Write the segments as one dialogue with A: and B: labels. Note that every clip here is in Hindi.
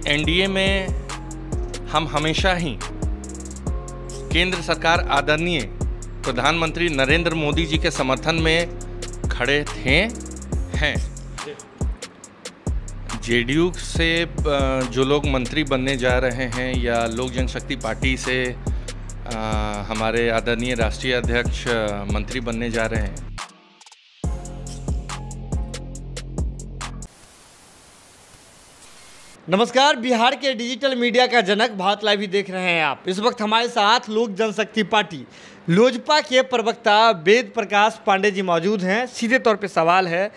A: एनडीए में हम हमेशा ही केंद्र सरकार आदरणीय प्रधानमंत्री नरेंद्र मोदी जी के समर्थन में खड़े थे हैं। जेडीयू से जो लोग मंत्री बनने जा रहे हैं या लोक जनशक्ति पार्टी से हमारे आदरणीय राष्ट्रीय अध्यक्ष मंत्री बनने जा रहे हैं,
B: नमस्कार। बिहार के डिजिटल मीडिया का जनक भारत लाइव देख रहे हैं आप। इस वक्त हमारे साथ लोक जनशक्ति पार्टी लोजपा के प्रवक्ता वेद प्रकाश पांडे जी मौजूद हैं। सीधे तौर पे सवाल है,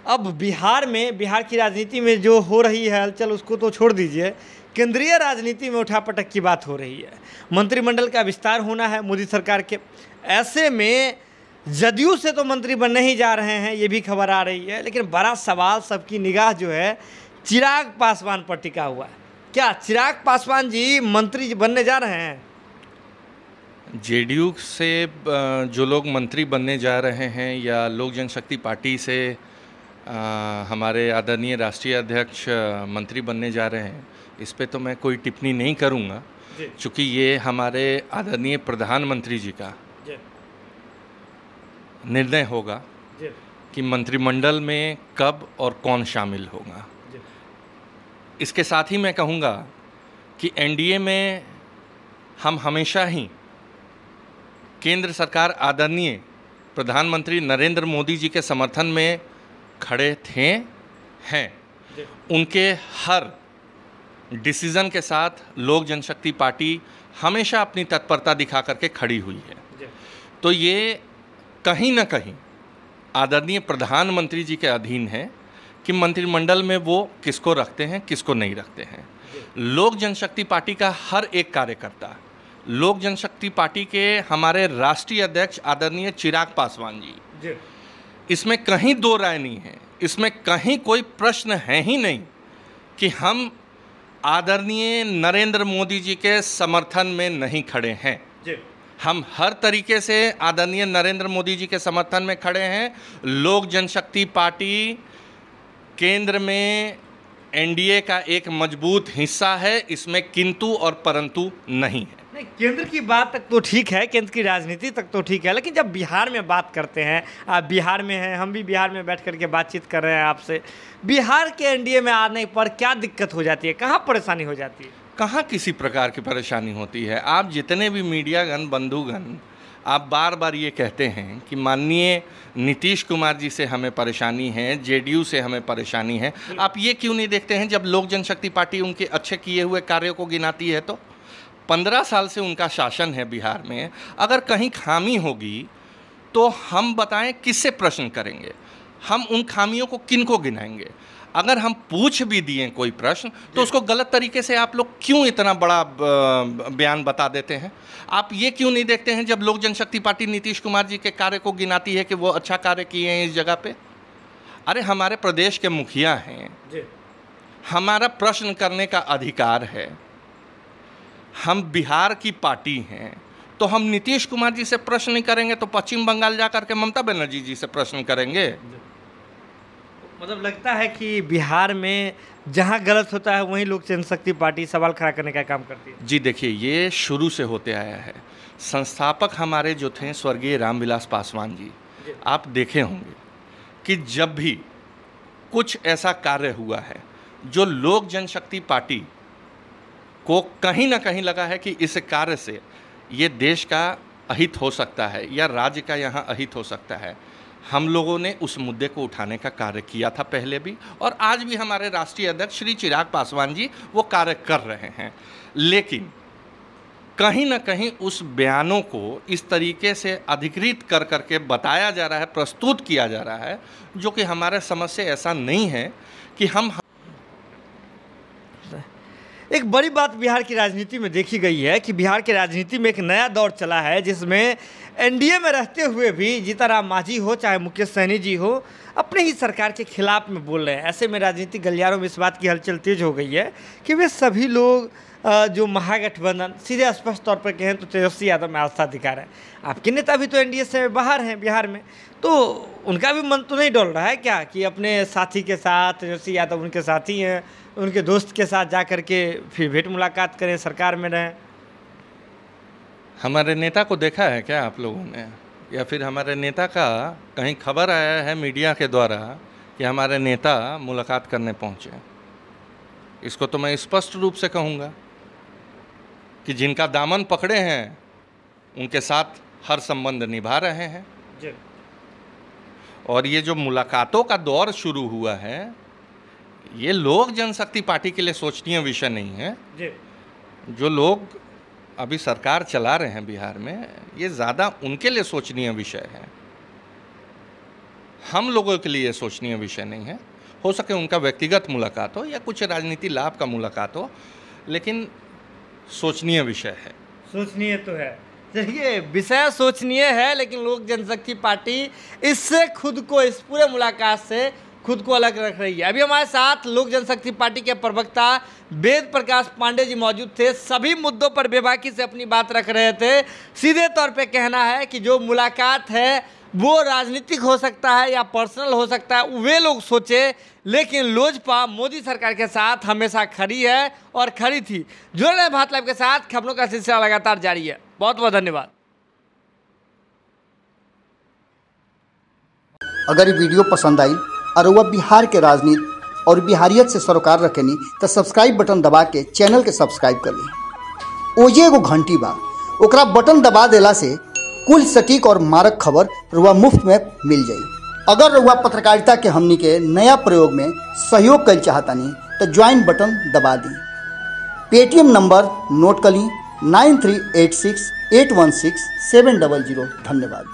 B: अब बिहार की राजनीति में जो हो रही है हलचल उसको तो छोड़ दीजिए, केंद्रीय राजनीति में उठापटक की बात हो रही है। मंत्रिमंडल का विस्तार होना है मोदी सरकार के, ऐसे में जदयू से तो मंत्री बनने ही जा रहे हैं, ये भी खबर आ रही है। लेकिन बड़ा सवाल, सबकी निगाह जो है चिराग पासवान पर टिका हुआ है। क्या चिराग पासवान जी मंत्री बनने जा रहे हैं?
A: जेडीयू से जो लोग मंत्री बनने जा रहे हैं या लोक जनशक्ति पार्टी से हमारे आदरणीय राष्ट्रीय अध्यक्ष मंत्री बनने जा रहे हैं, इस पे तो मैं कोई टिप्पणी नहीं करूंगा, क्योंकि ये हमारे आदरणीय प्रधानमंत्री जी का निर्णय होगा कि मंत्रिमंडल में कब और कौन शामिल होगा। इसके साथ ही मैं कहूँगा कि एनडीए में हम हमेशा ही केंद्र सरकार आदरणीय प्रधानमंत्री नरेंद्र मोदी जी के समर्थन में खड़े थे हैं। उनके हर डिसीज़न के साथ लोक जनशक्ति पार्टी हमेशा अपनी तत्परता दिखा करके खड़ी हुई है। तो ये कहीं ना कहीं आदरणीय प्रधानमंत्री जी के अधीन है कि मंत्रिमंडल में वो किसको रखते हैं, किसको नहीं रखते हैं। लोक जनशक्ति पार्टी का हर एक कार्यकर्ता, लोक जनशक्ति पार्टी के हमारे राष्ट्रीय अध्यक्ष आदरणीय चिराग पासवान जी, इसमें कहीं दो राय नहीं है, इसमें कहीं कोई प्रश्न है ही नहीं कि हम आदरणीय नरेंद्र मोदी जी के समर्थन में नहीं खड़े हैं। हम हर तरीके से आदरणीय नरेंद्र मोदी जी के समर्थन में खड़े हैं। लोक जनशक्ति पार्टी केंद्र में एनडीए का एक मजबूत हिस्सा है, इसमें किंतु और परंतु नहीं है।
B: नहीं, केंद्र की बात तक तो ठीक है, केंद्र की राजनीति तक तो ठीक है, लेकिन जब बिहार में बात करते हैं, आप बिहार में हैं, हम भी बिहार में बैठ करके बातचीत कर रहे हैं आपसे, बिहार के एनडीए में आने पर क्या दिक्कत हो जाती है, कहाँ परेशानी हो जाती है?
A: कहाँ किसी प्रकार की परेशानी होती है। आप जितने भी मीडियागण बंधुगण आप बार बार ये कहते हैं कि माननीय नीतीश कुमार जी से हमें परेशानी है, जेडीयू से हमें परेशानी है। आप ये क्यों नहीं देखते हैं, जब लोक जनशक्ति पार्टी उनके अच्छे किए हुए कार्यों को गिनाती है तो 15 साल से उनका शासन है बिहार में, अगर कहीं खामी होगी तो हम बताएं किससे प्रश्न करेंगे, हम उन खामियों को किन को गिनाएंगे। अगर हम पूछ भी दिए कोई प्रश्न तो उसको गलत तरीके से आप लोग क्यों इतना बड़ा बयान बता देते हैं। आप ये क्यों नहीं देखते हैं, जब लोक जनशक्ति पार्टी नीतीश कुमार जी के कार्य को गिनाती है कि वो अच्छा कार्य किए हैं इस जगह पे। अरे हमारे प्रदेश के मुखिया हैं, हमारा प्रश्न करने का अधिकार है। हम बिहार की पार्टी हैं, तो हम नीतीश कुमार जी से प्रश्न नहीं करेंगे तो पश्चिम बंगाल जा करके ममता बनर्जी जी से प्रश्न करेंगे।
B: मतलब लगता है कि बिहार में जहां गलत होता है वहीं लोक जनशक्ति पार्टी सवाल खड़ा करने का काम करती है।
A: जी देखिए, ये शुरू से होते आया है। संस्थापक हमारे जो थे स्वर्गीय रामविलास पासवान जी, आप देखे होंगे कि जब भी कुछ ऐसा कार्य हुआ है जो लोक जनशक्ति पार्टी को कहीं ना कहीं लगा है कि इस कार्य से ये देश का अहित हो सकता है या राज्य का यहाँ अहित हो सकता है, हम लोगों ने उस मुद्दे को उठाने का कार्य किया था पहले भी, और आज भी हमारे राष्ट्रीय अध्यक्ष श्री चिराग पासवान जी वो कार्य कर रहे हैं। लेकिन कहीं ना कहीं उस बयानों को इस तरीके से अधिकृत कर करके बताया जा रहा है, प्रस्तुत किया जा रहा है, जो कि हमारे समझ से ऐसा नहीं है कि हम।
B: एक बड़ी बात बिहार की राजनीति में देखी गई है कि बिहार की राजनीति में एक नया दौर चला है जिसमें एनडीए में रहते हुए भी जीतन राम मांझी हो चाहे मुकेश सहनी जी हो, अपने ही सरकार के खिलाफ में बोल रहे हैं। ऐसे में राजनीतिक गलियारों में इस बात की हलचल तेज हो गई है कि वे सभी लोग जो महागठबंधन, सीधे स्पष्ट तौर पर कहें तो तेजस्वी यादव में आस्था दिखा रहे हैं। आपके नेता भी तो एनडीए से बाहर हैं बिहार में, तो उनका भी मन तो नहीं डोल रहा है क्या कि अपने साथी के साथ, तेजस्वी यादव उनके साथी हैं, उनके दोस्त के साथ जा कर के फिर भेंट मुलाकात करें, सरकार में रहें?
A: हमारे नेता को देखा है क्या आप लोगों ने, या फिर हमारे नेता का कहीं खबर आया है मीडिया के द्वारा कि हमारे नेता मुलाकात करने पहुँचे? इसको तो मैं स्पष्ट रूप से कहूँगा कि जिनका दामन पकड़े हैं उनके साथ हर संबंध निभा रहे हैं जी। और ये जो मुलाकातों का दौर शुरू हुआ है, ये लोक जनशक्ति पार्टी के लिए सोचनीय विषय नहीं है जी। जो लोग अभी सरकार चला रहे हैं बिहार में, ये ज़्यादा उनके लिए सोचनीय विषय है, हम लोगों के लिए सोचनीय विषय नहीं है। हो सके उनका व्यक्तिगत मुलाकात हो या कुछ राजनीति लाभ का मुलाकात हो, लेकिन सोचनीय विषय है। सोचनीय
B: तो है, चलिए विषय सोचनीय है, लेकिन लोक जनशक्ति पार्टी इससे खुद को, इस पूरे मुलाकात से खुद को अलग रख रही है। अभी हमारे साथ लोक जनशक्ति पार्टी के प्रवक्ता वेद प्रकाश पांडे जी मौजूद थे। सभी मुद्दों पर बेबाकी से अपनी बात रख रहे थे। सीधे तौर पे कहना है कि जो मुलाकात है वो राजनीतिक हो सकता है या पर्सनल हो सकता है, वे लोग सोचे, लेकिन लोजपा मोदी सरकार के साथ हमेशा खड़ी है और खड़ी थी। जुड़े रहे भारत लाइव के साथ, खबरों का सिलसिला लगातार जारी है। बहुत बहुत धन्यवाद।
C: अगर ये वीडियो पसंद आई और वह बिहार के राजनीति और बिहारियत से सरोकार रखेनी तो सब्सक्राइब बटन दबा के चैनल के सब्सक्राइब कर ली। ओजे एगो घंटी बा, ओकरा बटन दबा देला से कुल सटीक और मारक खबर रुआ मुफ्त में मिल जाई। अगर रुआ पत्रकारिता के हमनी के नया प्रयोग में सहयोग कर चाहतानी तो ज्वाइन बटन दबा दी। पेटीएम नंबर नोट कर ली 9386816700। धन्यवाद।